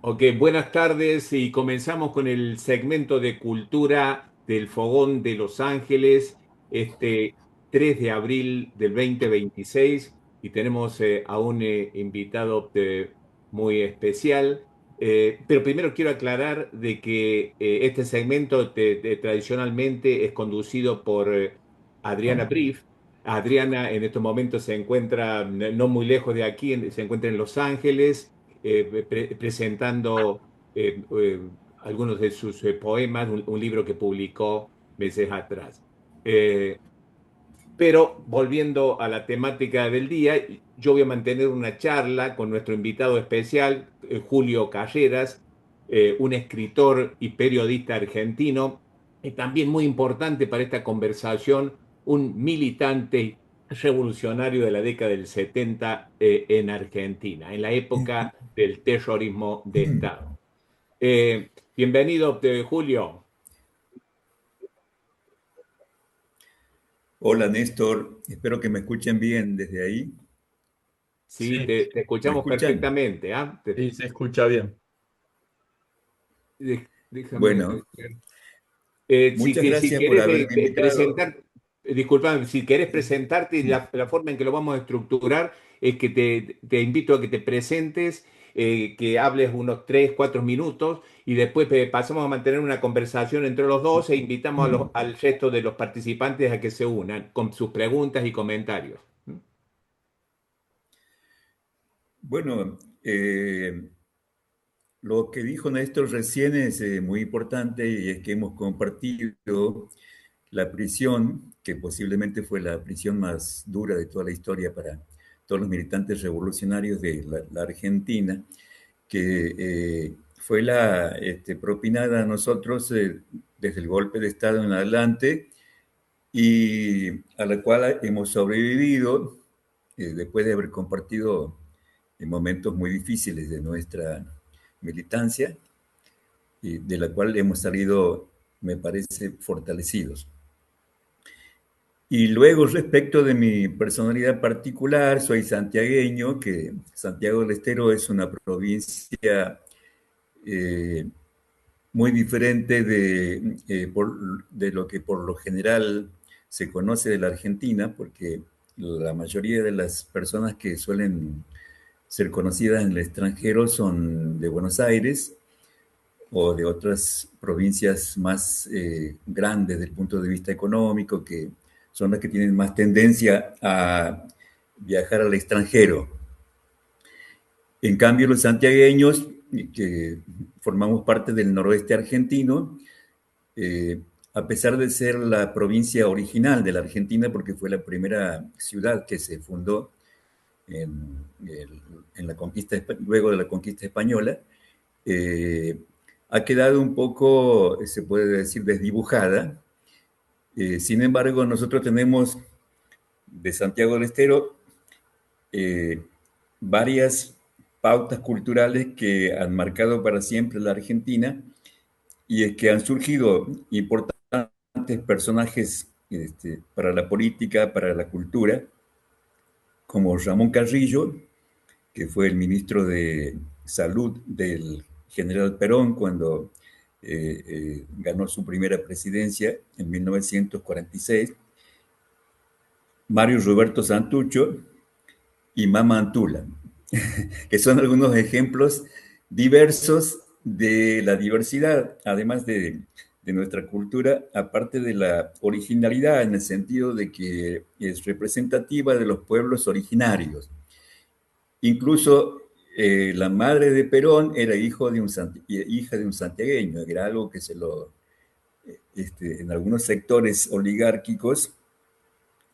Ok, buenas tardes y comenzamos con el segmento de cultura del Fogón de Los Ángeles, este 3 de abril del 2026 y tenemos a un invitado muy especial. Pero primero quiero aclarar de que este segmento tradicionalmente es conducido por Adriana Brief. Adriana en estos momentos se encuentra no muy lejos de aquí, se encuentra en Los Ángeles presentando algunos de sus poemas, un libro que publicó meses atrás. Eh, pero volviendo a la temática del día, yo voy a mantener una charla con nuestro invitado especial, Julio Carreras, un escritor y periodista argentino, y también muy importante para esta conversación, un militante revolucionario de la década del 70 en Argentina, en la época del terrorismo de Estado. Bienvenido, Julio. Hola Néstor, espero que me escuchen bien desde ahí. Sí, Sí, te ¿Me escuchamos escuchan? perfectamente. ¿Ah? sí, se escucha bien. Déjame Bueno, ver. muchas Si gracias por quieres haberme invitado. presentar, disculpame, si querés presentarte, la forma en que lo vamos a estructurar es que te invito a que te presentes, que hables unos 3 4 minutos y después pasamos a mantener una conversación entre los dos e invitamos al resto de los participantes a que se unan con sus preguntas y comentarios. Bueno, lo que dijo Néstor recién es muy importante y es que hemos compartido la prisión, que posiblemente fue la prisión más dura de toda la historia para todos los militantes revolucionarios de la Argentina, que fue propinada a nosotros desde el golpe de Estado en adelante y a la cual hemos sobrevivido después de haber compartido en momentos muy difíciles de nuestra militancia y de la cual hemos salido, me parece, fortalecidos. Y luego, respecto de mi personalidad particular, soy santiagueño, que Santiago del Estero es una provincia eh, muy diferente de lo que por lo general se conoce de la Argentina, porque la mayoría de las personas que suelen ser conocidas en el extranjero son de Buenos Aires o de otras provincias más grandes desde el punto de vista económico, que son las que tienen más tendencia a viajar al extranjero. En cambio, los santiagueños, que formamos parte del noroeste argentino, eh, a pesar de ser la provincia original de la Argentina, porque fue la primera ciudad que se fundó en, en la conquista, luego de la conquista española, eh, ha quedado un poco, se puede decir, desdibujada. Sin embargo, nosotros tenemos de Santiago del Estero eh, varias pautas culturales que han marcado para siempre la Argentina y es que han surgido importantes personajes para la política, para la cultura, como Ramón Carrillo, que fue el ministro de Salud del general Perón cuando ganó su primera presidencia en 1946, Mario Roberto Santucho y Mama Antula, que son algunos ejemplos diversos de la diversidad, además de nuestra cultura, aparte de la originalidad en el sentido de que es representativa de los pueblos originarios. Incluso la madre de Perón era hija de un santiagueño, que era algo que en algunos sectores oligárquicos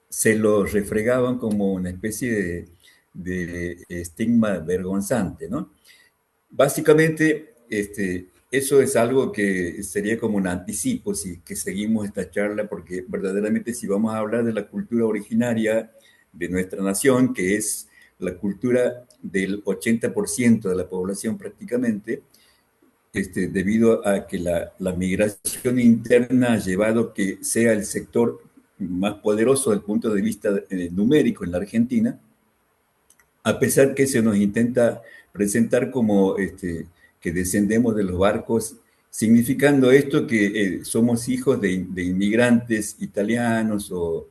se lo refregaban como una especie de estigma vergonzante, ¿no? Básicamente, eso es algo que sería como un anticipo si que seguimos esta charla, porque verdaderamente si vamos a hablar de la cultura originaria de nuestra nación, que es la cultura del 80% de la población prácticamente, debido a que la migración interna ha llevado que sea el sector más poderoso desde el punto de vista numérico en la Argentina, a pesar que se nos intenta presentar como que descendemos de los barcos, significando esto que somos hijos de inmigrantes italianos o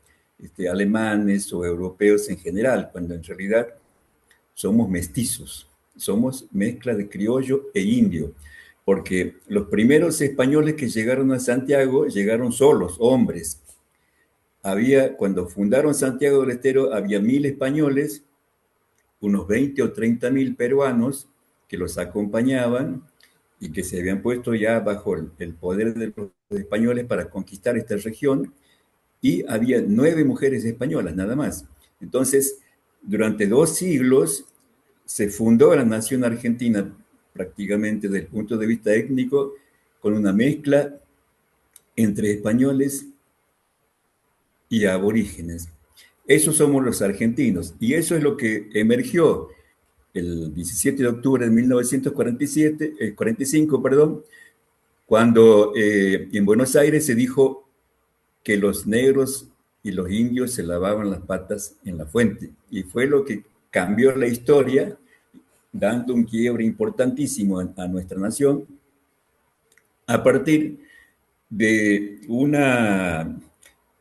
alemanes o europeos en general, cuando en realidad somos mestizos, somos mezcla de criollo e indio, porque los primeros españoles que llegaron a Santiago llegaron solos, hombres. Cuando fundaron Santiago del Estero, había 1.000 españoles, unos 20 o 30.000 peruanos que los acompañaban y que se habían puesto ya bajo el poder de los españoles para conquistar esta región, y había 9 mujeres españolas, nada más. Entonces, durante 2 siglos se fundó la nación argentina prácticamente desde el punto de vista étnico con una mezcla entre españoles y aborígenes. Esos somos los argentinos y eso es lo que emergió el 17 de octubre de 1945, perdón, cuando en Buenos Aires se dijo que los negros y los indios se lavaban las patas en la fuente. Y fue lo que cambió la historia, dando un quiebre importantísimo a nuestra nación, a partir de una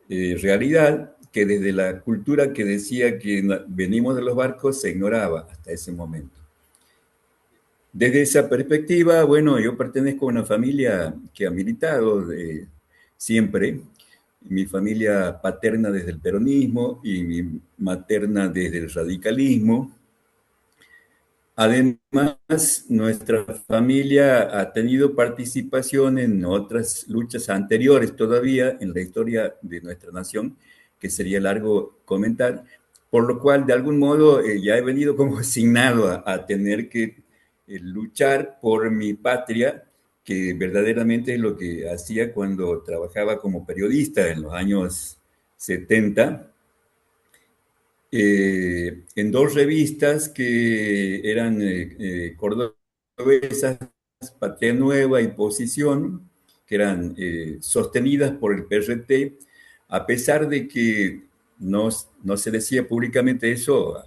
realidad que desde la cultura que decía que venimos de los barcos se ignoraba hasta ese momento. Desde esa perspectiva, bueno, yo pertenezco a una familia que ha militado siempre, mi familia paterna desde el peronismo y mi materna desde el radicalismo. Además, nuestra familia ha tenido participación en otras luchas anteriores todavía en la historia de nuestra nación, que sería largo comentar, por lo cual de algún modo ya he venido como asignado a tener que luchar por mi patria, que verdaderamente es lo que hacía cuando trabajaba como periodista en los años 70, en 2 revistas que eran cordobesas, Patria Nueva y Posición, que eran sostenidas por el PRT, a pesar de que no se decía públicamente eso,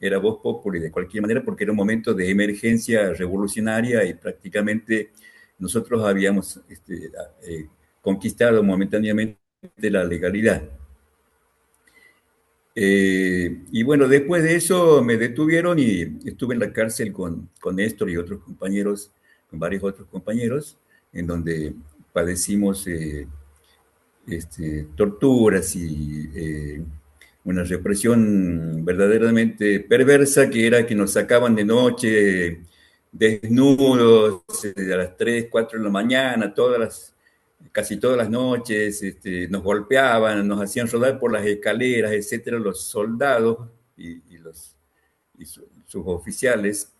era voz populi de cualquier manera, porque era un momento de emergencia revolucionaria y prácticamente nosotros habíamos conquistado momentáneamente la legalidad. Y bueno, después de eso me detuvieron y estuve en la cárcel con Néstor y otros compañeros, con varios otros compañeros, en donde padecimos torturas y una represión verdaderamente perversa, que era que nos sacaban de noche desnudos a las 3, 4 de la mañana, casi todas las noches, nos golpeaban, nos hacían rodar por las escaleras, etcétera, los soldados y sus oficiales.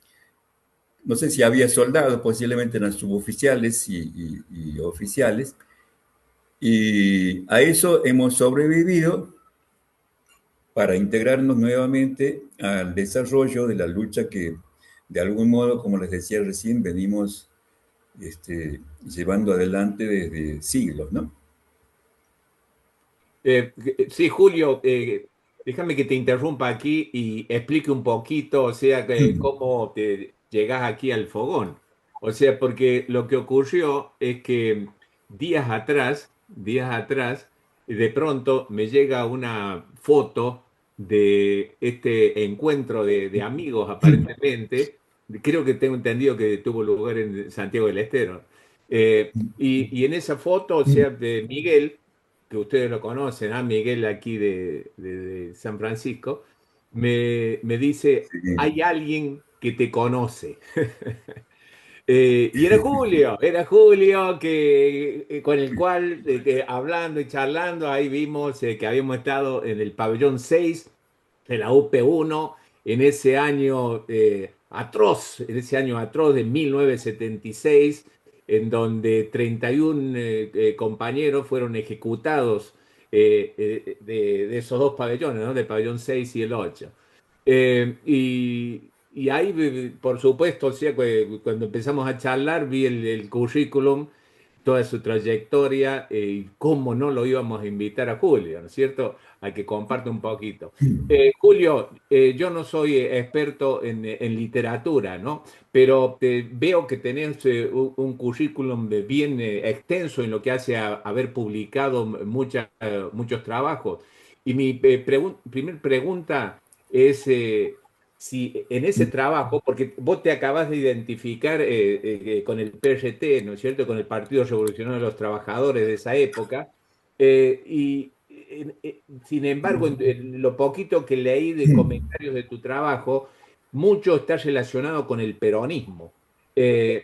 No sé si había soldados, posiblemente eran suboficiales y oficiales. Y a eso hemos sobrevivido para integrarnos nuevamente al desarrollo de la lucha que, de algún modo, como les decía recién, venimos llevando adelante desde siglos, ¿no? Sí, Julio, déjame que te interrumpa aquí y explique un poquito, o sea, cómo te llegas aquí al fogón. O sea, porque lo que ocurrió es que días atrás, de pronto me llega una foto de este encuentro de amigos, aparentemente. Creo que tengo entendido que tuvo lugar en Santiago del Estero. Y en esa foto, o sea, de Miguel, que ustedes lo conocen, Miguel aquí de San Francisco, me dice, hay alguien que te conoce. Y era Julio con el cual, hablando y charlando, ahí vimos que habíamos estado en el pabellón 6 de la UP1 en ese año atroz de 1976, en donde 31 compañeros fueron ejecutados de esos 2 pabellones, ¿no? Del pabellón 6 y el 8. Y ahí, por supuesto, o sea, cuando empezamos a charlar, vi el currículum, toda su trayectoria, y cómo no lo íbamos a invitar a Julio, ¿no es cierto? al que comparte un poquito. Julio, yo no soy experto en literatura, ¿no? Pero veo que tenés un currículum bien extenso en lo que hace a haber publicado muchos trabajos. Y mi primer pregunta es si en ese trabajo, porque vos te acabas de identificar con el PRT, ¿no es cierto? Con el Partido Revolucionario de los Trabajadores de esa época. Sin embargo, en lo poquito que leí de comentarios de tu trabajo, mucho está relacionado con el peronismo. Eh,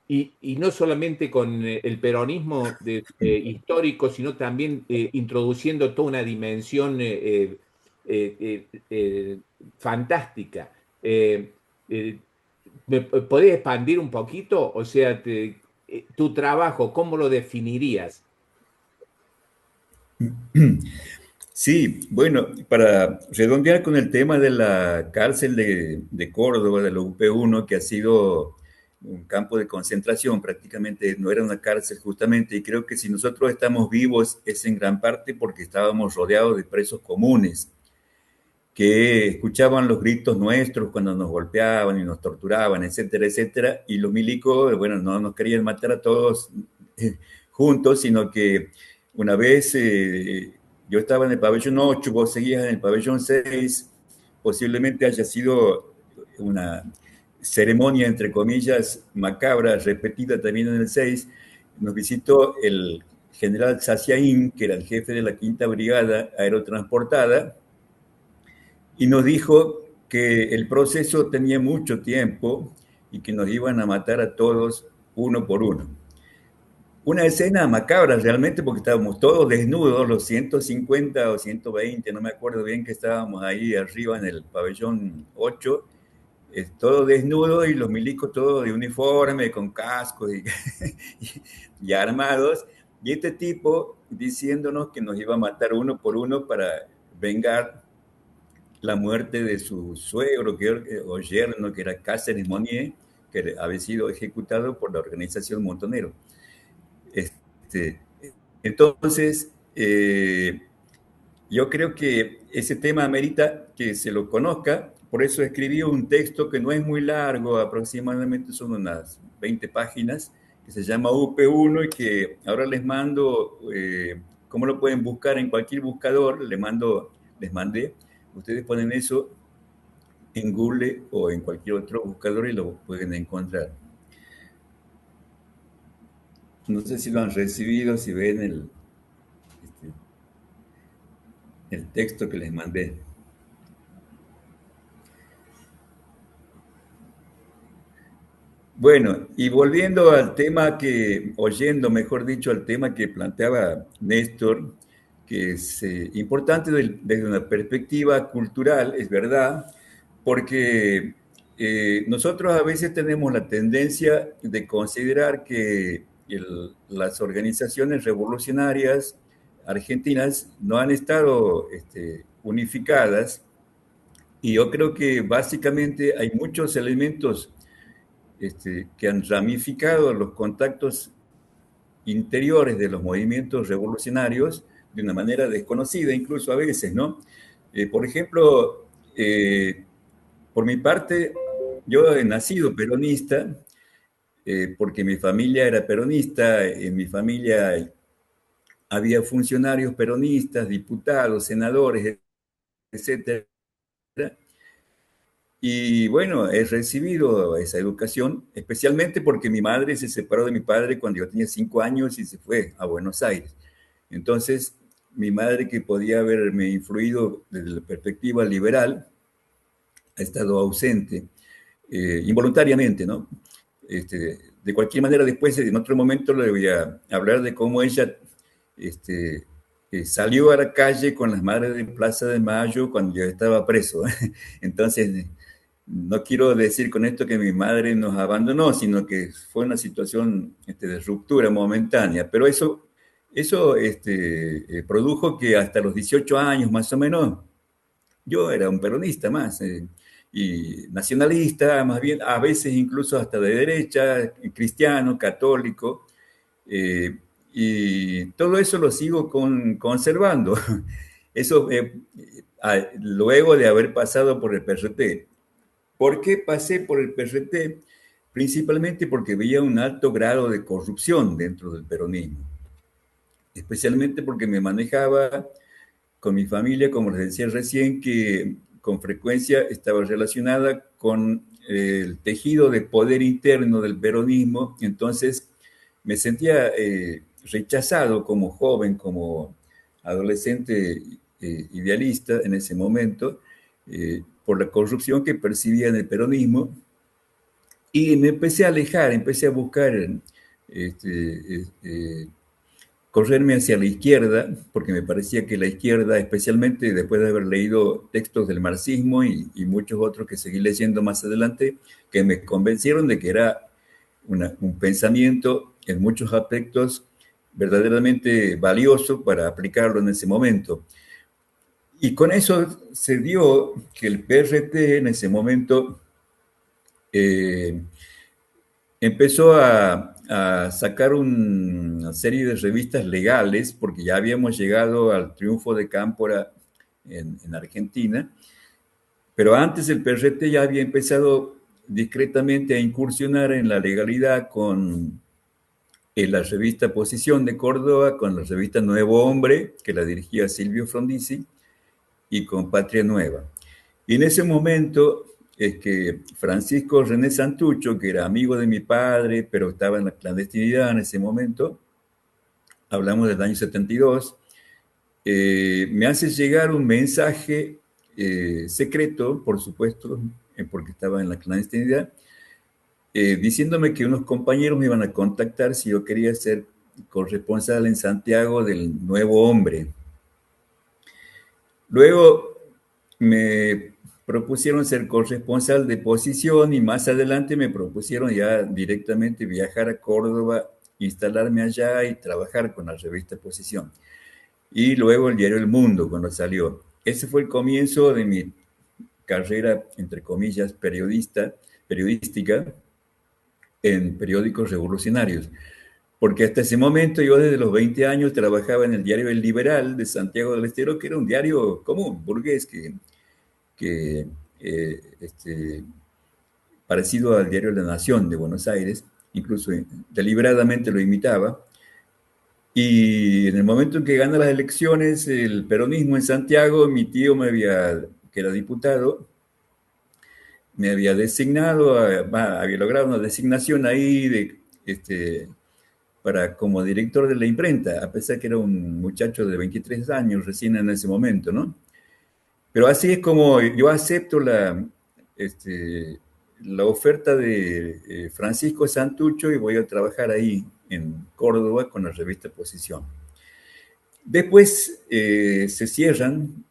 y no solamente con el peronismo histórico, sino también introduciendo toda una dimensión fantástica. Eh, eh, ¿Me podés expandir un poquito? O sea, tu trabajo, ¿cómo lo definirías? Sí, bueno, para redondear con el tema de la cárcel de Córdoba, de la UP1, que ha sido un campo de concentración, prácticamente no era una cárcel justamente, y creo que si nosotros estamos vivos es en gran parte porque estábamos rodeados de presos comunes que escuchaban los gritos nuestros cuando nos golpeaban y nos torturaban, etcétera, etcétera, y los milicos, bueno, no nos querían matar a todos juntos, sino que una vez yo estaba en el pabellón 8, vos seguías en el pabellón 6, posiblemente haya sido una ceremonia, entre comillas, macabra, repetida también en el 6, nos visitó el general Saciaín, que era el jefe de la quinta brigada aerotransportada, y nos dijo que el proceso tenía mucho tiempo y que nos iban a matar a todos uno por uno. Una escena macabra realmente porque estábamos todos desnudos, los 150 o 120, no me acuerdo bien, que estábamos ahí arriba en el pabellón 8, todos desnudos y los milicos todos de uniforme, con cascos y armados. Y este tipo diciéndonos que nos iba a matar uno por uno para vengar la muerte de su suegro o yerno, que era Cáceres Monier, que había sido ejecutado por la organización Montonero. Este, entonces, yo creo que ese tema amerita que se lo conozca, por eso escribí un texto que no es muy largo, aproximadamente son unas 20 páginas, que se llama UP1 y que ahora les mando, ¿cómo lo pueden buscar en cualquier buscador? Les mandé, ustedes ponen eso en Google o en cualquier otro buscador y lo pueden encontrar. No sé si lo han recibido, si ven este, el texto que les mandé. Bueno, y volviendo al tema oyendo, mejor dicho, al tema que planteaba Néstor, que es importante desde una perspectiva cultural, es verdad, porque nosotros a veces tenemos la tendencia de considerar que las organizaciones revolucionarias argentinas no han estado unificadas, y yo creo que básicamente hay muchos elementos que han ramificado los contactos interiores de los movimientos revolucionarios de una manera desconocida, incluso a veces, ¿no? Por ejemplo, por mi parte, yo he nacido peronista, porque mi familia era peronista, en mi familia había funcionarios peronistas, diputados, senadores, etcétera. Y bueno, he recibido esa educación, especialmente porque mi madre se separó de mi padre cuando yo tenía 5 años y se fue a Buenos Aires. Entonces, mi madre, que podía haberme influido desde la perspectiva liberal, ha estado ausente involuntariamente, ¿no? De cualquier manera, después, en otro momento, le voy a hablar de cómo ella este, salió a la calle con las madres de Plaza de Mayo cuando yo estaba preso. Entonces, no quiero decir con esto que mi madre nos abandonó, sino que fue una situación de ruptura momentánea, pero eso produjo que hasta los 18 años más o menos yo era un peronista más, y nacionalista, más bien a veces incluso hasta de derecha, cristiano, católico, eh, y todo eso lo sigo conservando. Eso, luego de haber pasado por el PRT. ¿Por qué pasé por el PRT? Principalmente porque veía un alto grado de corrupción dentro del peronismo, especialmente porque me manejaba con mi familia, como les decía recién, que con frecuencia estaba relacionada con el tejido de poder interno del peronismo. Entonces me sentía rechazado como joven, como adolescente idealista en ese momento, por la corrupción que percibía en el peronismo, y me empecé a alejar, empecé a buscar correrme hacia la izquierda, porque me parecía que la izquierda, especialmente después de haber leído textos del marxismo y muchos otros que seguí leyendo más adelante, que me convencieron de que era un pensamiento en muchos aspectos verdaderamente valioso para aplicarlo en ese momento. Y con eso se dio que el PRT en ese momento eh, empezó a sacar una serie de revistas legales, porque ya habíamos llegado al triunfo de Cámpora en Argentina, pero antes el PRT ya había empezado discretamente a incursionar en la legalidad con la revista Posición de Córdoba, con la revista Nuevo Hombre, que la dirigía Silvio Frondizi, y con Patria Nueva. Y en ese momento es que Francisco René Santucho, que era amigo de mi padre, pero estaba en la clandestinidad en ese momento, hablamos del año 72, me hace llegar un mensaje secreto, por supuesto, porque estaba en la clandestinidad, diciéndome que unos compañeros me iban a contactar si yo quería ser corresponsal en Santiago del Nuevo Hombre. Luego me propusieron ser corresponsal de Posición y más adelante me propusieron ya directamente viajar a Córdoba, instalarme allá y trabajar con la revista Posición. Y luego el diario El Mundo cuando salió. Ese fue el comienzo de mi carrera, entre comillas, periodística en periódicos revolucionarios. Porque hasta ese momento yo desde los 20 años trabajaba en el diario El Liberal de Santiago del Estero, que era un diario común, burgués, que parecido al diario La Nación de Buenos Aires, incluso deliberadamente lo imitaba. Y en el momento en que gana las elecciones, el peronismo en Santiago, mi tío que era diputado, me había designado, había logrado una designación ahí como director de la imprenta, a pesar que era un muchacho de 23 años recién en ese momento, ¿no? Pero así es como yo acepto la oferta de Francisco Santucho y voy a trabajar ahí en Córdoba con la revista Posición. Después se cierran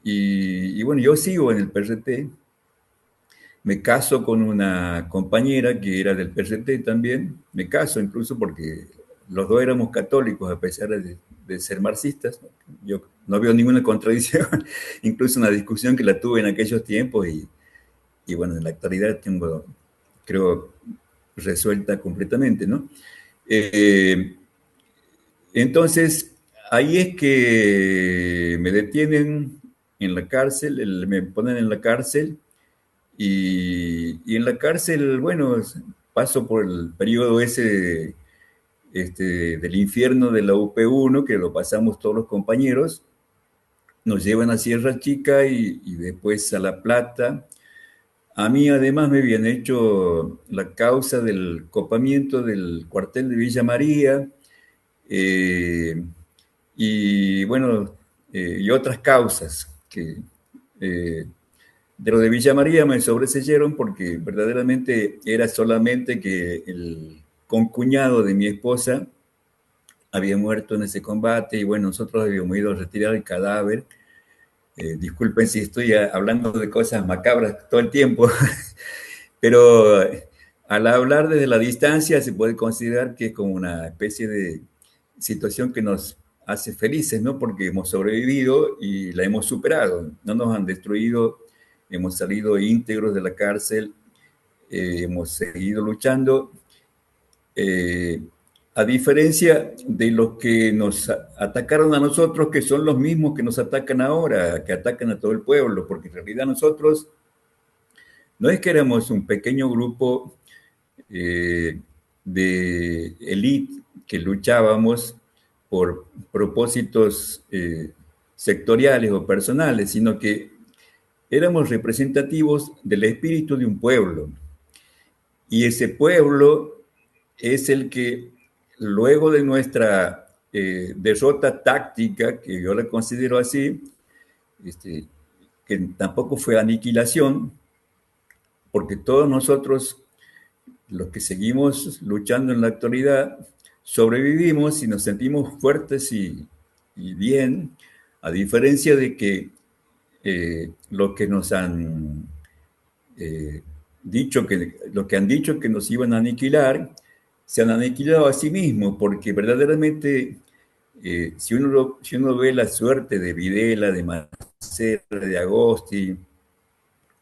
y bueno, yo sigo en el PRT, me caso con una compañera que era del PRT también, me caso incluso porque los dos éramos católicos a pesar de ser marxistas. Yo no veo ninguna contradicción, incluso una discusión que la tuve en aquellos tiempos y bueno, en la actualidad tengo, creo, resuelta completamente, ¿no? Eh, entonces, ahí es que me detienen en la cárcel, me ponen en la cárcel y en la cárcel, bueno, paso por el periodo ese del infierno de la UP1, que lo pasamos todos los compañeros, nos llevan a Sierra Chica y después a La Plata. A mí además me habían hecho la causa del copamiento del cuartel de Villa María, eh, y bueno, y otras causas que de lo de Villa María me sobreseyeron porque verdaderamente era solamente que el concuñado de mi esposa había muerto en ese combate y bueno, nosotros habíamos ido a retirar el cadáver. Disculpen si estoy hablando de cosas macabras todo el tiempo, pero al hablar desde la distancia se puede considerar que es como una especie de situación que nos hace felices, ¿no? Porque hemos sobrevivido y la hemos superado, no nos han destruido, hemos salido íntegros de la cárcel, hemos seguido luchando. a diferencia de los que nos atacaron a nosotros, que son los mismos que nos atacan ahora, que atacan a todo el pueblo, porque en realidad nosotros no es que éramos un pequeño grupo de élite que luchábamos por propósitos sectoriales o personales, sino que éramos representativos del espíritu de un pueblo. Y ese pueblo es el que, luego de nuestra derrota táctica, que yo la considero así, que tampoco fue aniquilación, porque todos nosotros, los que seguimos luchando en la actualidad, sobrevivimos y nos sentimos fuertes y bien, a diferencia de que lo que nos han lo que han dicho que nos iban a aniquilar, se han aniquilado a sí mismos, porque verdaderamente, si uno ve la suerte de Videla, de Macera, de Agosti,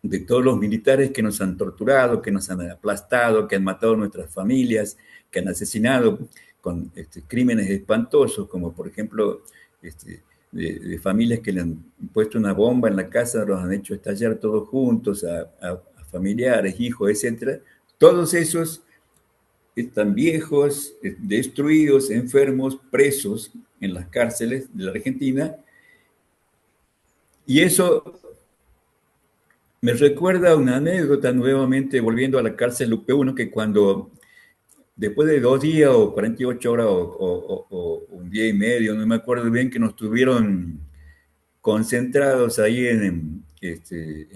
de todos los militares que nos han torturado, que nos han aplastado, que han matado a nuestras familias, que han asesinado con crímenes espantosos, como por ejemplo de familias que le han puesto una bomba en la casa, los han hecho estallar todos juntos, a familiares, hijos, etcétera. Todos esos están viejos, destruidos, enfermos, presos en las cárceles de la Argentina. Y eso me recuerda una anécdota, nuevamente volviendo a la cárcel UP1, que cuando después de 2 días o 48 horas o un día y medio, no me acuerdo bien, que nos tuvieron concentrados ahí en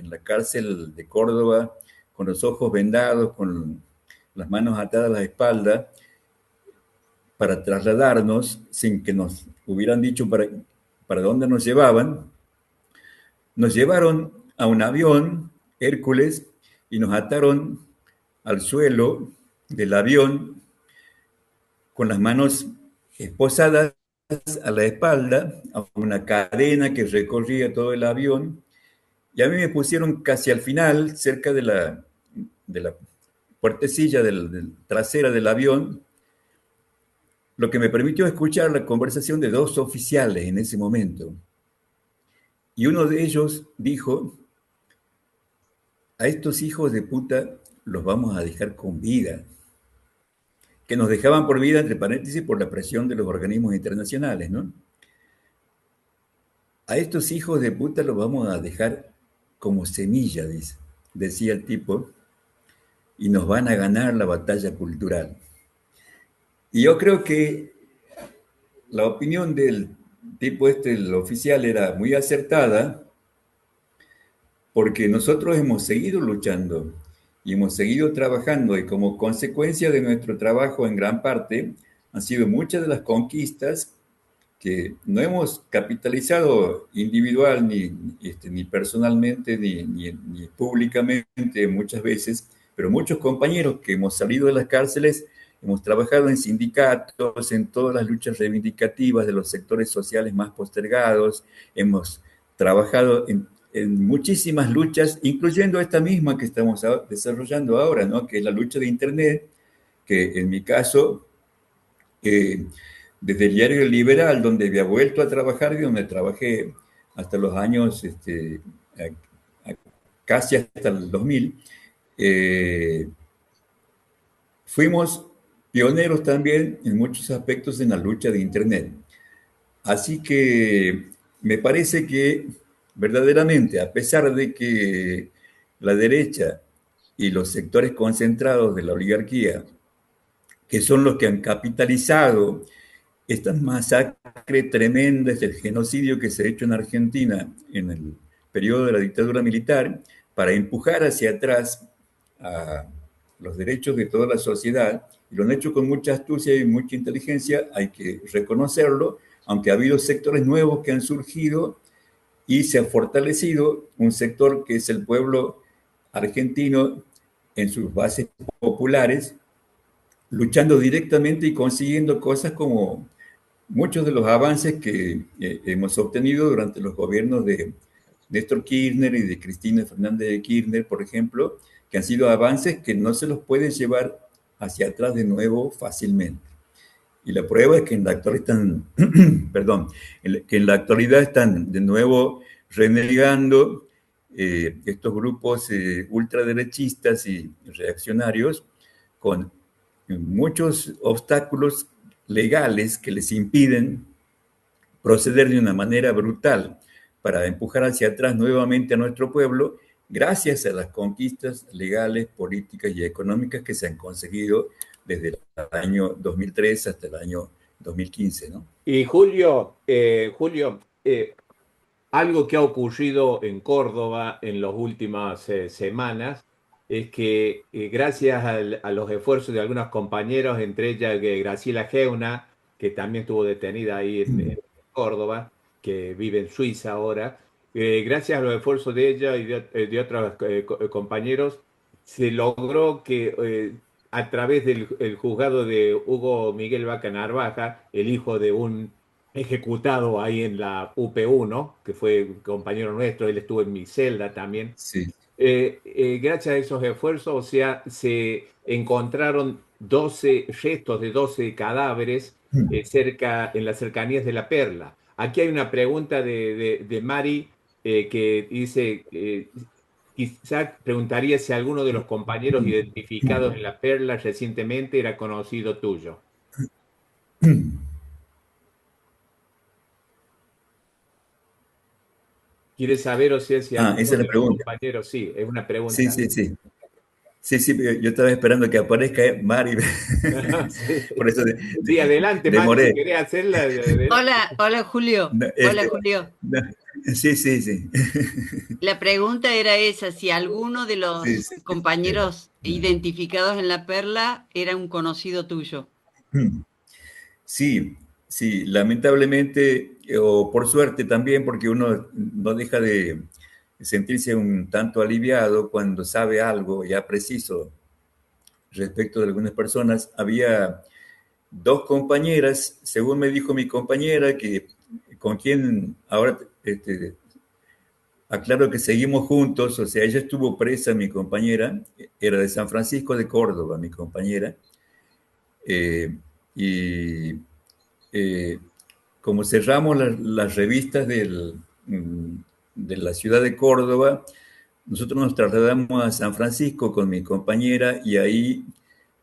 la cárcel de Córdoba, con los ojos vendados, con las manos atadas a la espalda, para trasladarnos, sin que nos hubieran dicho para dónde nos llevaban. Nos llevaron a un avión, Hércules, y nos ataron al suelo del avión con las manos esposadas a la espalda, a una cadena que recorría todo el avión, y a mí me pusieron casi al final, cerca de la puertecilla trasera del avión, lo que me permitió escuchar la conversación de 2 oficiales en ese momento. Y uno de ellos dijo: a estos hijos de puta los vamos a dejar con vida. Que nos dejaban por vida, entre paréntesis, por la presión de los organismos internacionales, ¿no? A estos hijos de puta los vamos a dejar como semilla, decía el tipo, y nos van a ganar la batalla cultural. Y yo creo que la opinión del tipo el oficial, era muy acertada, porque nosotros hemos seguido luchando y hemos seguido trabajando, y como consecuencia de nuestro trabajo, en gran parte, han sido muchas de las conquistas que no hemos capitalizado individual, ni personalmente, ni públicamente muchas veces, pero muchos compañeros que hemos salido de las cárceles, hemos trabajado en sindicatos, en todas las luchas reivindicativas de los sectores sociales más postergados, hemos trabajado en muchísimas luchas, incluyendo esta misma que estamos desarrollando ahora, ¿no? Que es la lucha de Internet, que en mi caso, desde el diario Liberal, donde había vuelto a trabajar, y donde trabajé hasta los años, casi hasta el 2000, fuimos pioneros también en muchos aspectos en la lucha de Internet. Así que me parece que verdaderamente, a pesar de que la derecha y los sectores concentrados de la oligarquía, que son los que han capitalizado estas masacres tremendas del genocidio que se ha hecho en Argentina en el periodo de la dictadura militar, para empujar hacia atrás a los derechos de toda la sociedad, y lo han hecho con mucha astucia y mucha inteligencia, hay que reconocerlo, aunque ha habido sectores nuevos que han surgido y se ha fortalecido un sector que es el pueblo argentino en sus bases populares, luchando directamente y consiguiendo cosas como muchos de los avances que hemos obtenido durante los gobiernos de Néstor Kirchner y de Cristina Fernández de Kirchner, por ejemplo, que han sido avances que no se los puede llevar hacia atrás de nuevo fácilmente. Y la prueba es que en la actualidad están, perdón, que en la actualidad están de nuevo renegando estos grupos ultraderechistas y reaccionarios con muchos obstáculos legales que les impiden proceder de una manera brutal para empujar hacia atrás nuevamente a nuestro pueblo, gracias a las conquistas legales, políticas y económicas que se han conseguido desde el año 2003 hasta el año 2015, ¿no? Y Julio, algo que ha ocurrido en Córdoba en las últimas semanas es que gracias a los esfuerzos de algunos compañeros, entre ellas Graciela Geuna, que también estuvo detenida ahí en Córdoba, que vive en Suiza ahora, gracias a los esfuerzos de ella y de otros compañeros, se logró que a través del el juzgado de Hugo Miguel Vaca Narvaja, el hijo de un ejecutado ahí en la UP1, que fue un compañero nuestro, él estuvo en mi celda también. Sí. Gracias a esos esfuerzos, o sea, se encontraron 12 restos de 12 cadáveres en las cercanías de La Perla. Aquí hay una pregunta de Mari que dice, quizá preguntaría si alguno de los compañeros identificados en La Perla recientemente era conocido tuyo. ¿Quieres saber o sea, si Ah, esa alguno es la de los pregunta. compañeros? Sí, es una Sí, pregunta. sí, sí. Sí, sí, yo estaba esperando que aparezca Mari, Sí, por eso sí, adelante, Mari, si demoré. querés hacerla, adelante. Hola, hola Julio. No, Hola Julio. no, sí, sí, sí. La pregunta era esa, si alguno de Sí, los sí, compañeros sí. identificados en la perla era un conocido tuyo. Sí, sí, lamentablemente, o por suerte también, porque uno no deja de sentirse un tanto aliviado cuando sabe algo ya preciso respecto de algunas personas. Había dos compañeras, según me dijo mi compañera, que con quien ahora aclaro que seguimos juntos, o sea, ella estuvo presa, mi compañera, era de San Francisco de Córdoba, mi compañera, eh, y eh, como cerramos las revistas de la ciudad de Córdoba, nosotros nos trasladamos a San Francisco con mi compañera y ahí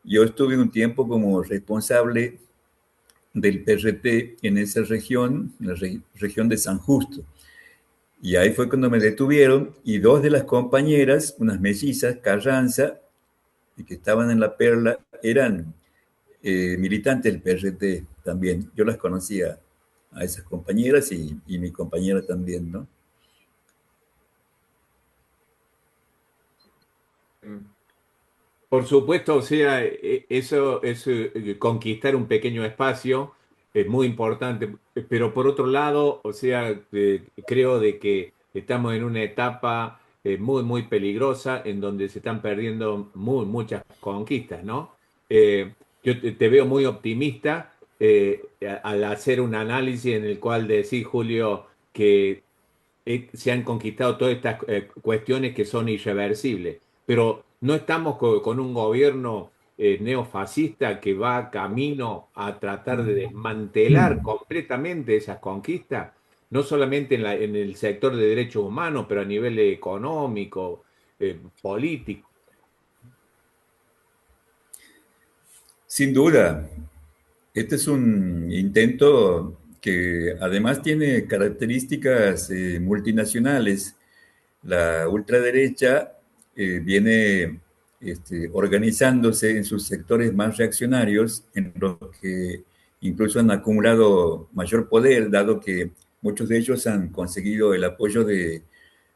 yo estuve un tiempo como responsable del PRT en esa región, en la región de San Justo. Y ahí fue cuando me detuvieron y dos de las compañeras, unas mellizas, Carranza, y que estaban en La Perla, eran militantes del PRT también. Yo las conocía a esas compañeras y mi compañera también, ¿no? Por supuesto, o sea, eso es conquistar un pequeño espacio, es muy importante, pero por otro lado, o sea, creo de que estamos en una etapa muy, muy peligrosa en donde se están perdiendo muchas conquistas, ¿no? Yo te veo muy optimista al hacer un análisis en el cual decís, Julio, que se han conquistado todas estas cuestiones que son irreversibles, pero no estamos con un gobierno neofascista que va camino a tratar de desmantelar completamente esas conquistas, no solamente en el sector de derechos humanos, pero a nivel económico, político. Sin duda, este es un intento que además tiene características multinacionales. La ultraderecha viene organizándose en sus sectores más reaccionarios, en los que incluso han acumulado mayor poder, dado que muchos de ellos han conseguido el apoyo de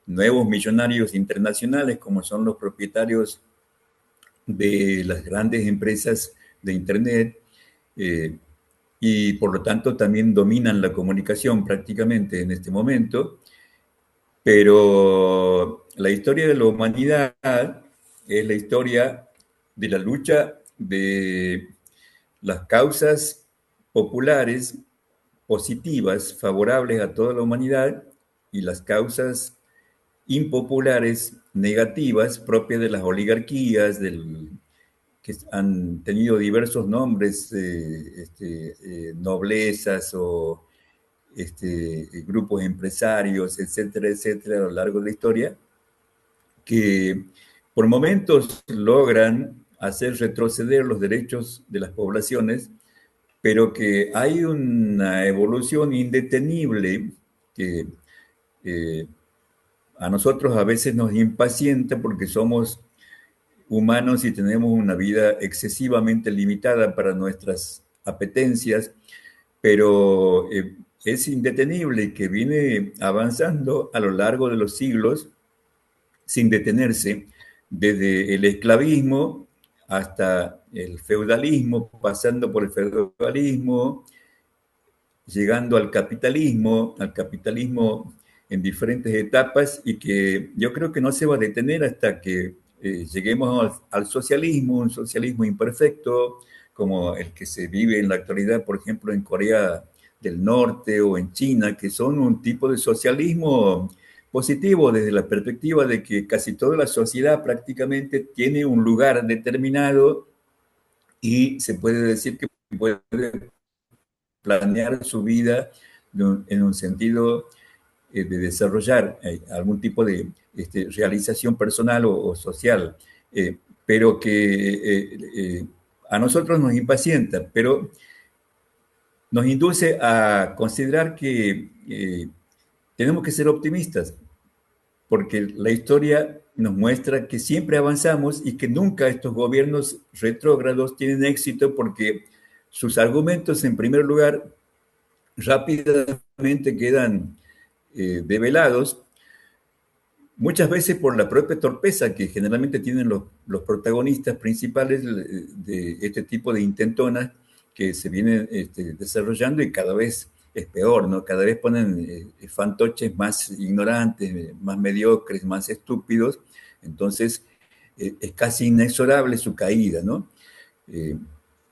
nuevos millonarios internacionales, como son los propietarios de las grandes empresas de Internet, eh, y por lo tanto también dominan la comunicación prácticamente en este momento. Pero la historia de la humanidad es la historia de la lucha de las causas populares positivas, favorables a toda la humanidad, y las causas impopulares, negativas, propias de las oligarquías, que han tenido diversos nombres, noblezas o grupos empresarios, etcétera, etcétera, a lo largo de la historia, que por momentos logran hacer retroceder los derechos de las poblaciones, pero que hay una evolución indetenible que a nosotros a veces nos impacienta porque somos humanos y tenemos una vida excesivamente limitada para nuestras apetencias, pero es indetenible, que viene avanzando a lo largo de los siglos sin detenerse, desde el esclavismo hasta el feudalismo, pasando por el feudalismo, llegando al capitalismo en diferentes etapas, y que yo creo que no se va a detener hasta que lleguemos al socialismo, un socialismo imperfecto, como el que se vive en la actualidad, por ejemplo, en Corea del Norte o en China, que son un tipo de socialismo positivo desde la perspectiva de que casi toda la sociedad prácticamente tiene un lugar determinado y se puede decir que puede planear su vida en un sentido de desarrollar algún tipo de realización personal o social, pero que a nosotros nos impacienta, pero nos induce a considerar que tenemos que ser optimistas, porque la historia nos muestra que siempre avanzamos y que nunca estos gobiernos retrógrados tienen éxito, porque sus argumentos, en primer lugar, rápidamente quedan develados, muchas veces por la propia torpeza que generalmente tienen los protagonistas principales de este tipo de intentonas que se vienen desarrollando, y cada vez es peor, ¿no? Cada vez ponen fantoches más ignorantes, más mediocres, más estúpidos, entonces es casi inexorable su caída, ¿no?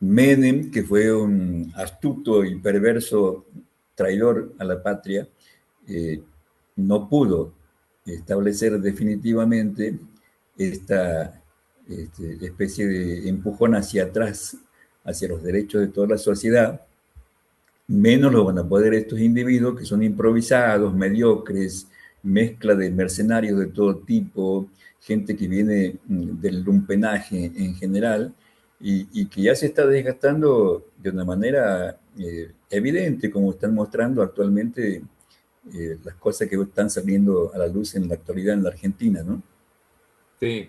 Menem, que fue un astuto y perverso traidor a la patria, no pudo establecer definitivamente esta especie de empujón hacia atrás, hacia los derechos de toda la sociedad. Menos lo van a poder estos individuos que son improvisados, mediocres, mezcla de mercenarios de todo tipo, gente que viene del lumpenaje en general, y que ya se está desgastando de una manera evidente, como están mostrando actualmente las cosas que están saliendo a la luz en la actualidad en la Argentina, ¿no? Sí.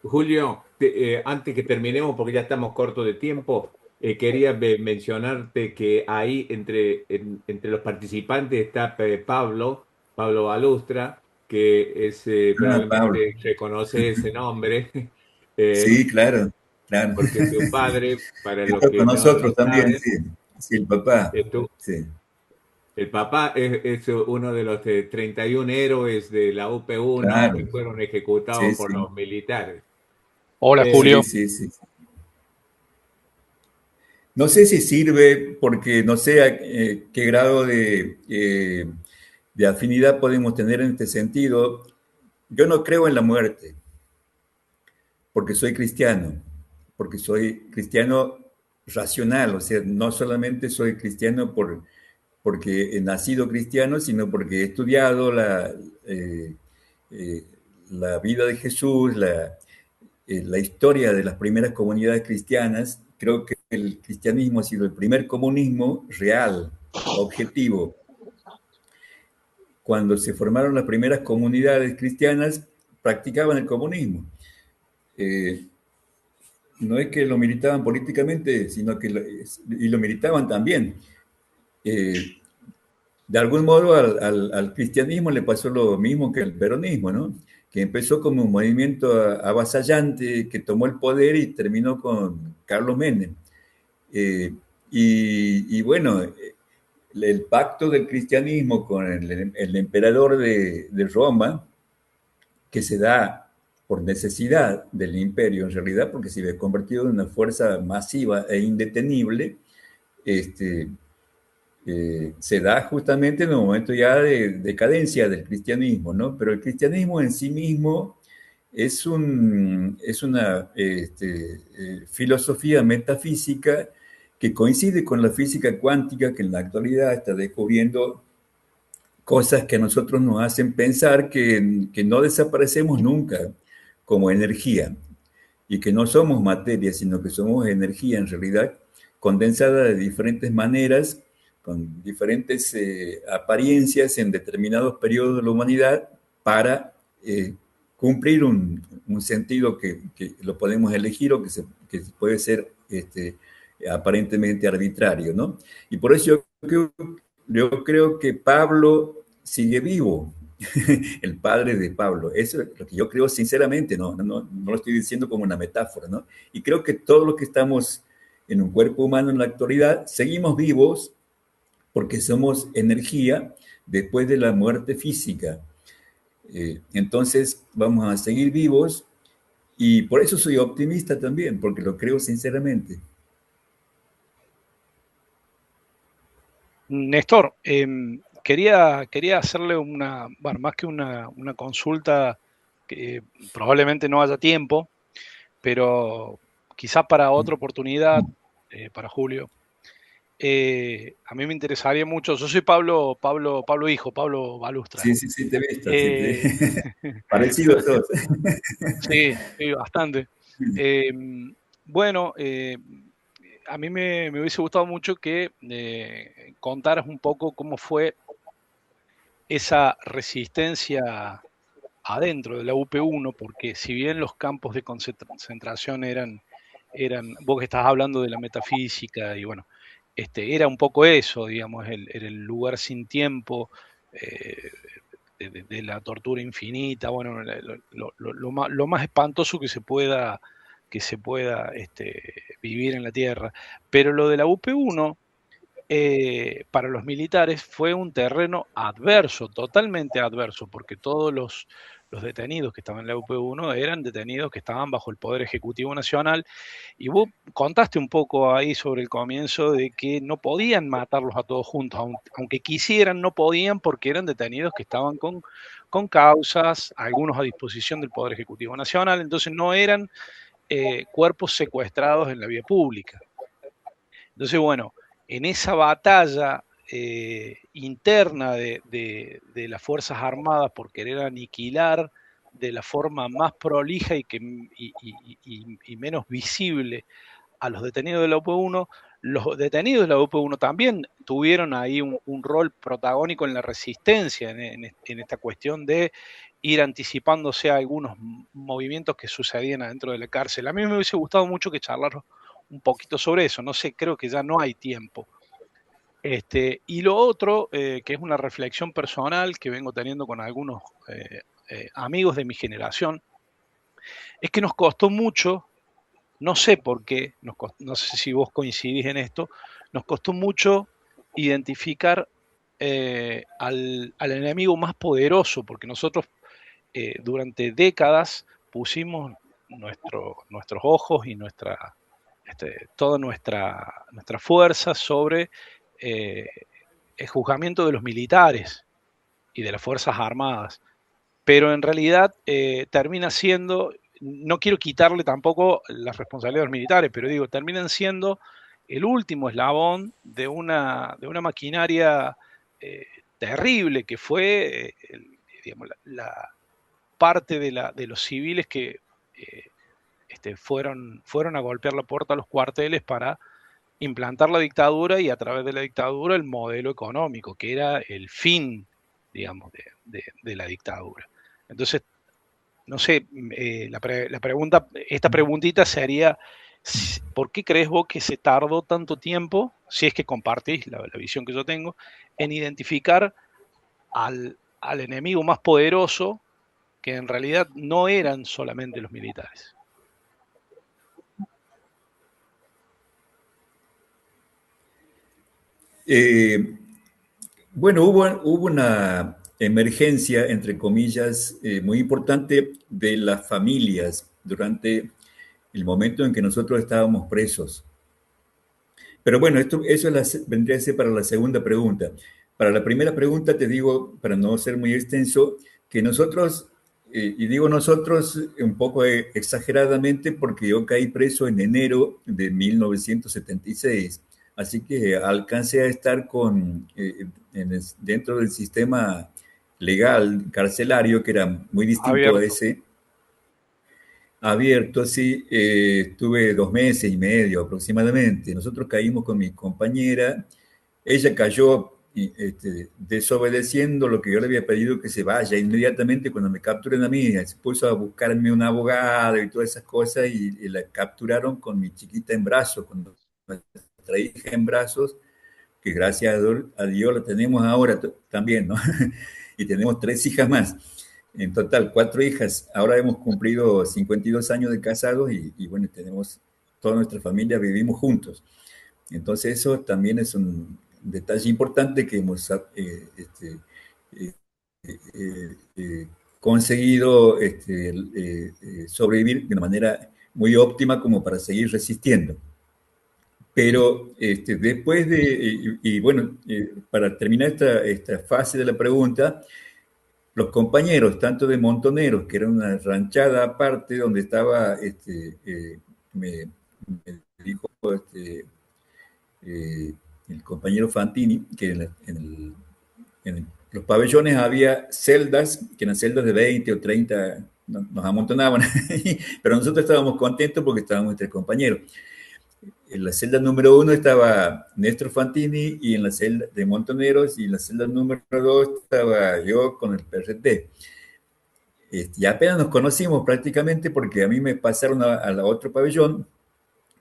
Julio, antes que terminemos, porque ya estamos cortos de tiempo, quería mencionarte que ahí entre los participantes está Pablo Balustra, que es Ah, Pablo. probablemente reconoce ese nombre, eh, Sí, claro, claro. porque su padre, para los Está que con no lo nosotros también, saben, sí. Sí, el papá. eh, tu- Sí, el papá es uno de los 31 héroes de la UP1 claro. que fueron Sí, ejecutados por sí. los militares. Hola Eh, Sí, Julio. sí, sí. No sé si sirve porque no sé qué grado de afinidad podemos tener en este sentido. Yo no creo en la muerte porque soy cristiano racional, o sea, no solamente soy cristiano porque he nacido cristiano, sino porque he estudiado eh, eh, la vida de Jesús, la historia de las primeras comunidades cristianas. Creo que el cristianismo ha sido el primer comunismo real, objetivo. Cuando se formaron las primeras comunidades cristianas, practicaban el comunismo. Eh, no es que lo militaban políticamente, sino que lo militaban también. Eh, de algún modo al cristianismo le pasó lo mismo que al peronismo, ¿no? Que empezó como un movimiento avasallante que tomó el poder y terminó con Carlos Menem. Eh, y bueno, el pacto del cristianismo con el emperador de Roma, que se da por necesidad del imperio en realidad, porque se había convertido en una fuerza masiva e indetenible, este, se da justamente en un momento ya de decadencia del cristianismo, ¿no? Pero el cristianismo en sí mismo es una filosofía metafísica que coincide con la física cuántica, que en la actualidad está descubriendo cosas que a nosotros nos hacen pensar que no desaparecemos nunca como energía y que no somos materia, sino que somos energía en realidad, condensada de diferentes maneras, con diferentes apariencias en determinados periodos de la humanidad para cumplir un sentido que lo podemos elegir o que puede ser aparentemente arbitrario, ¿no? Y por eso yo creo que Pablo sigue vivo, el padre de Pablo. Eso es lo que yo creo sinceramente, no lo estoy diciendo como una metáfora, ¿no? Y creo que todos los que estamos en un cuerpo humano en la actualidad seguimos vivos porque somos energía después de la muerte física. Entonces vamos a seguir vivos y por eso soy optimista también, porque lo creo sinceramente. Néstor, quería hacerle bueno, más que una consulta, que probablemente no haya tiempo, pero quizás para otra oportunidad, para Julio. A mí me interesaría mucho, yo soy Pablo hijo, Pablo Balustra. Sí, te he visto. Parecido a todos. Sí, bastante. Bueno, a mí me hubiese gustado mucho que contaras un poco cómo fue esa resistencia adentro de la UP1, porque si bien los campos de concentración eran, vos que estás hablando de la metafísica, y bueno, era un poco eso, digamos, era el lugar sin tiempo, de la tortura infinita, bueno, lo más espantoso que se pueda vivir en la Tierra. Pero lo de la UP1, para los militares fue un terreno adverso, totalmente adverso, porque todos los detenidos que estaban en la UP1 eran detenidos que estaban bajo el Poder Ejecutivo Nacional, y vos contaste un poco ahí sobre el comienzo de que no podían matarlos a todos juntos, aunque quisieran, no podían porque eran detenidos que estaban con causas, algunos a disposición del Poder Ejecutivo Nacional, entonces no eran cuerpos secuestrados en la vía pública. Entonces, bueno, en esa batalla interna de las Fuerzas Armadas por querer aniquilar de la forma más prolija y menos visible a los detenidos de la UP1, los detenidos de la UP1 también tuvieron ahí un rol protagónico en la resistencia, en esta cuestión de ir anticipándose a algunos movimientos que sucedían adentro de la cárcel. A mí me hubiese gustado mucho que charlar un poquito sobre eso, no sé, creo que ya no hay tiempo. Y lo otro, que es una reflexión personal que vengo teniendo con algunos amigos de mi generación, es que nos costó mucho, no sé por qué, no sé si vos coincidís en esto, nos costó mucho identificar al enemigo más poderoso, porque nosotros durante décadas pusimos nuestros ojos y toda nuestra fuerza sobre el juzgamiento de los militares y de las Fuerzas Armadas. Pero en realidad termina siendo, no quiero quitarle tampoco la responsabilidad a los militares, pero digo, terminan siendo el último eslabón de una maquinaria terrible que fue, digamos, la parte de los civiles que fueron a golpear la puerta a los cuarteles para implantar la dictadura y a través de la dictadura el modelo económico, que era el fin, digamos, de la dictadura. Entonces, no sé, esta preguntita sería, ¿por qué crees vos que se tardó tanto tiempo, si es que compartís la visión que yo tengo, en identificar al enemigo más poderoso, que en realidad no eran solamente los militares? Bueno, hubo una emergencia, entre comillas, muy importante de las familias durante el momento en que nosotros estábamos presos. Pero bueno, eso vendría a ser para la segunda pregunta. Para la primera pregunta te digo, para no ser muy extenso, que nosotros y digo nosotros un poco exageradamente porque yo caí preso en enero de 1976, así que alcancé a estar dentro del sistema legal carcelario, que era muy distinto a Abierto. ese. Abierto, sí, estuve 2 meses y medio aproximadamente. Nosotros caímos con mi compañera, ella cayó desobedeciendo lo que yo le había pedido que se vaya. Inmediatamente cuando me capturan a mí, se puso a buscarme un abogado y todas esas cosas y la capturaron con mi chiquita en brazos, con nuestra hija en brazos, que gracias a Dios la tenemos ahora también, ¿no? Y tenemos 3 hijas más. En total, 4 hijas. Ahora hemos cumplido 52 años de casados y bueno, tenemos toda nuestra familia, vivimos juntos. Entonces eso también es un detalle importante que hemos conseguido sobrevivir de una manera muy óptima como para seguir resistiendo. Pero después de, bueno, para terminar esta fase de la pregunta, los compañeros, tanto de Montoneros, que era una ranchada aparte donde estaba, me dijo el compañero Fantini, que en los pabellones había celdas, que eran celdas de 20 o 30, nos amontonaban, pero nosotros estábamos contentos porque estábamos entre compañeros. En la celda número 1 estaba Néstor Fantini y en la celda de Montoneros, y en la celda número 2 estaba yo con el PRT. Y apenas nos conocimos prácticamente porque a mí me pasaron al otro pabellón,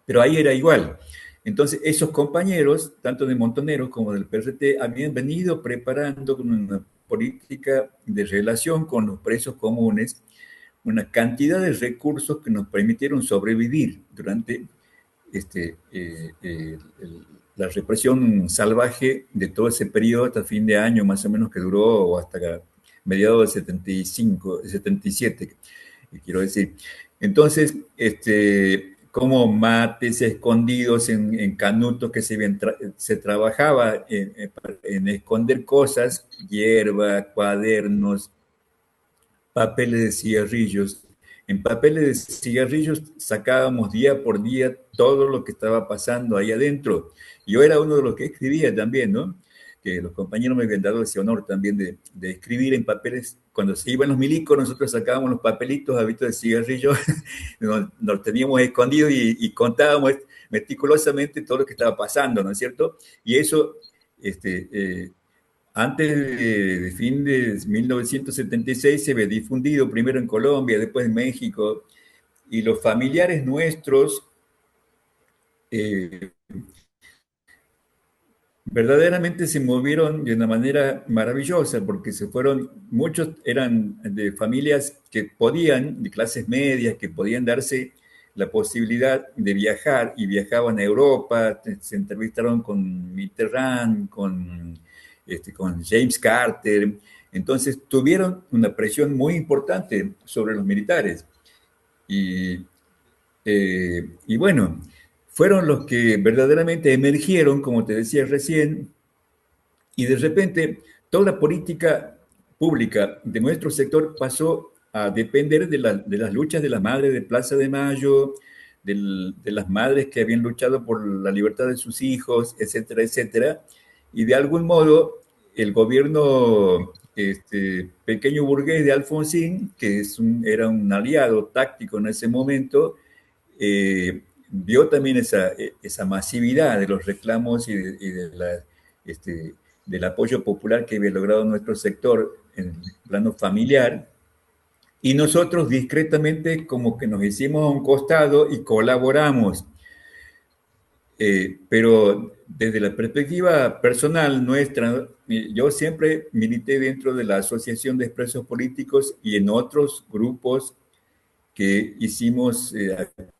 pero ahí era igual. Entonces, esos compañeros, tanto de Montoneros como del PRT, habían venido preparando una política de relación con los presos comunes, una cantidad de recursos que nos permitieron sobrevivir durante la represión salvaje de todo ese periodo hasta fin de año, más o menos, que duró, o hasta mediados de 75, 77, quiero decir. Entonces, como mates escondidos en canutos que se trabajaba en esconder cosas, hierba, cuadernos, papeles de cigarrillos. En papeles de cigarrillos sacábamos día por día todo lo que estaba pasando ahí adentro. Yo era uno de los que escribía también, ¿no? Que los compañeros me habían dado ese honor también de escribir en papeles. Cuando se iban los milicos, nosotros sacábamos los papelitos, hábitos de cigarrillo, nos teníamos escondidos y contábamos meticulosamente todo lo que estaba pasando, ¿no es cierto? Y eso, antes de fin de 1976 se había difundido primero en Colombia, después en México, y los familiares nuestros verdaderamente se movieron de una manera maravillosa, porque muchos eran de familias que podían, de clases medias, que podían darse la posibilidad de viajar, y viajaban a Europa, se entrevistaron con Mitterrand, con James Carter. Entonces tuvieron una presión muy importante sobre los militares. Y bueno, fueron los que verdaderamente emergieron, como te decía recién, y de repente toda la política pública de nuestro sector pasó a depender de las luchas de las madres de Plaza de Mayo, de las madres que habían luchado por la libertad de sus hijos, etcétera, etcétera. Y de algún modo el gobierno pequeño burgués de Alfonsín, que era un aliado táctico en ese momento, vio también esa masividad de los reclamos y del apoyo popular que había logrado nuestro sector en el plano familiar, y nosotros discretamente como que nos hicimos a un costado y colaboramos. Pero desde la perspectiva personal nuestra, yo siempre milité dentro de la Asociación de Expresos Políticos y en otros grupos que hicimos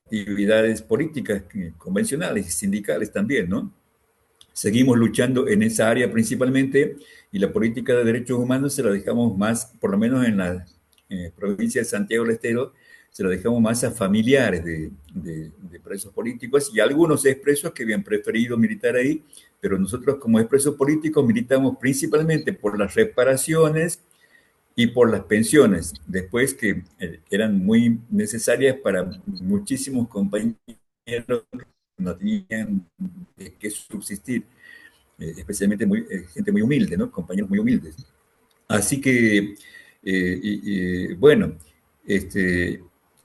actividades políticas convencionales y sindicales también, ¿no? Seguimos luchando en esa área principalmente, y la política de derechos humanos se la dejamos más, por lo menos en la provincia de Santiago del Estero, se la dejamos más a familiares de presos políticos y algunos expresos que habían preferido militar ahí, pero nosotros como expresos políticos militamos principalmente por las reparaciones y por las pensiones, después que eran muy necesarias para muchísimos compañeros que no tenían que subsistir, especialmente gente muy humilde, ¿no? Compañeros muy humildes. Así que, bueno,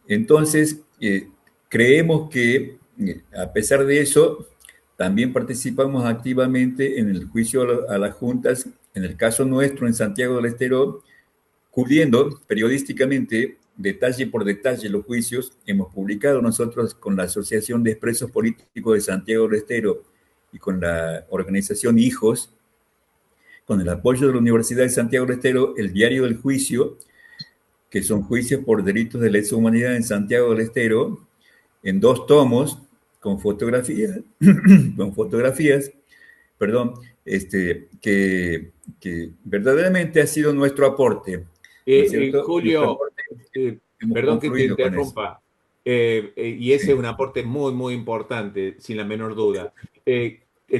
entonces creemos que a pesar de eso, también participamos activamente en el juicio a las juntas, en el caso nuestro en Santiago del Estero, cubriendo periodísticamente detalle por detalle los juicios. Hemos publicado nosotros con la Asociación de Expresos Políticos de Santiago del Estero y con la organización Hijos, con el apoyo de la Universidad de Santiago del Estero, el Diario del Juicio, que son juicios por delitos de lesa humanidad en Santiago del Estero, en 2 tomos, con fotografías, perdón, que verdaderamente ha sido nuestro aporte, ¿no es cierto? Julio, Hemos perdón que te concluido con eso. interrumpa, y ese Sí. es un aporte muy, muy importante, sin la menor duda.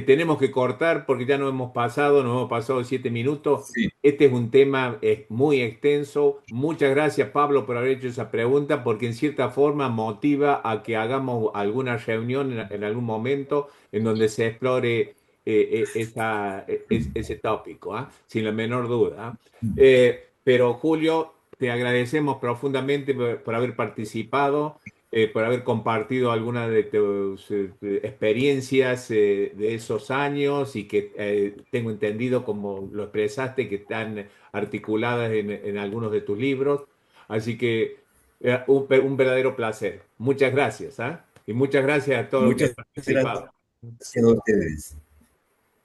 Tenemos que cortar porque ya nos hemos pasado 7 minutos. Sí. Este es un tema muy extenso. Muchas gracias, Pablo, por haber hecho esa pregunta, porque en cierta forma motiva a que hagamos alguna reunión en algún momento en donde se explore ese tópico, sin la menor duda. Pero Julio, te agradecemos profundamente por haber participado, por haber compartido algunas de tus experiencias de esos años y que tengo entendido, como lo expresaste, que están articuladas en algunos de tus libros. Así que un verdadero placer. Muchas gracias, ¿ah? Y muchas gracias a todos los que han Muchas participado. gracias a ustedes.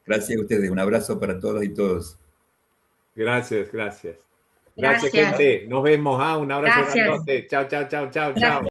Gracias a ustedes. Un abrazo para todos y todos. Gracias, gracias. Gracias. Gente. Nos vemos. Un abrazo Gracias. grandote. Chao, chao, chao, chao, Gracias. chao.